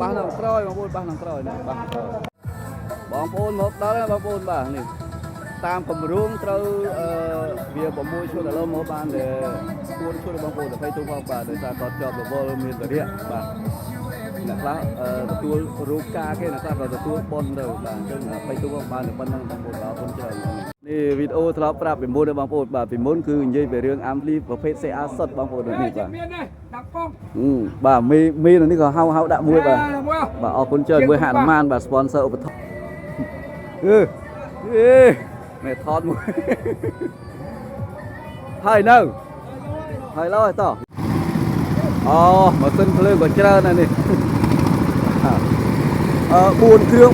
บ้านน้ำกร้อยบางปูนบ้านน้ำกร้อยนี่บ้านบางปูนหมดđó làบางปูนบ้านนี่ตามผมรู้เราเบียร์ผมมวยช่วยเราหมดบ้านเลยปูนช่วยบางปูนแต่ไปตัวบางบ้านโดยการตอดจอบแบบว่ามีแต่เรียบ้านนะครับตัวรูกาแค่นะครับเราจะตัวบอลเลยบ้านซึ่งไปตัวบางบ้านหรือบ้านนั่งบางปูนเราคนเจอนี่วิดีโอทะเลาะปราบเป็นมูลบางปูนบ้านเป็นมูลคือยิ่งไปเรื่องอัมพลีประเภทเสียสดบางปูนนี่บ้านบ้านมีตรงนี้ก็เฮาด่ามวยบ้านบ้านออกคนเจอมวยหาดมานบ้านสปอนเซอร์อุปถัมภ์mẹ thon mùi hơi nâu hơi lâu to mà sân phơi của chơi này nè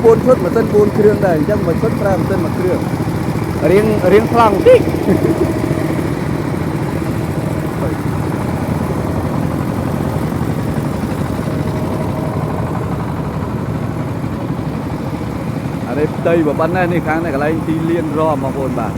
buồn phút mà sân buồn krương này chắc mà xuất ra sân mà krương riêng phẳng đi đây và bắn này kháng này cái này thì liên ro mà buồn bà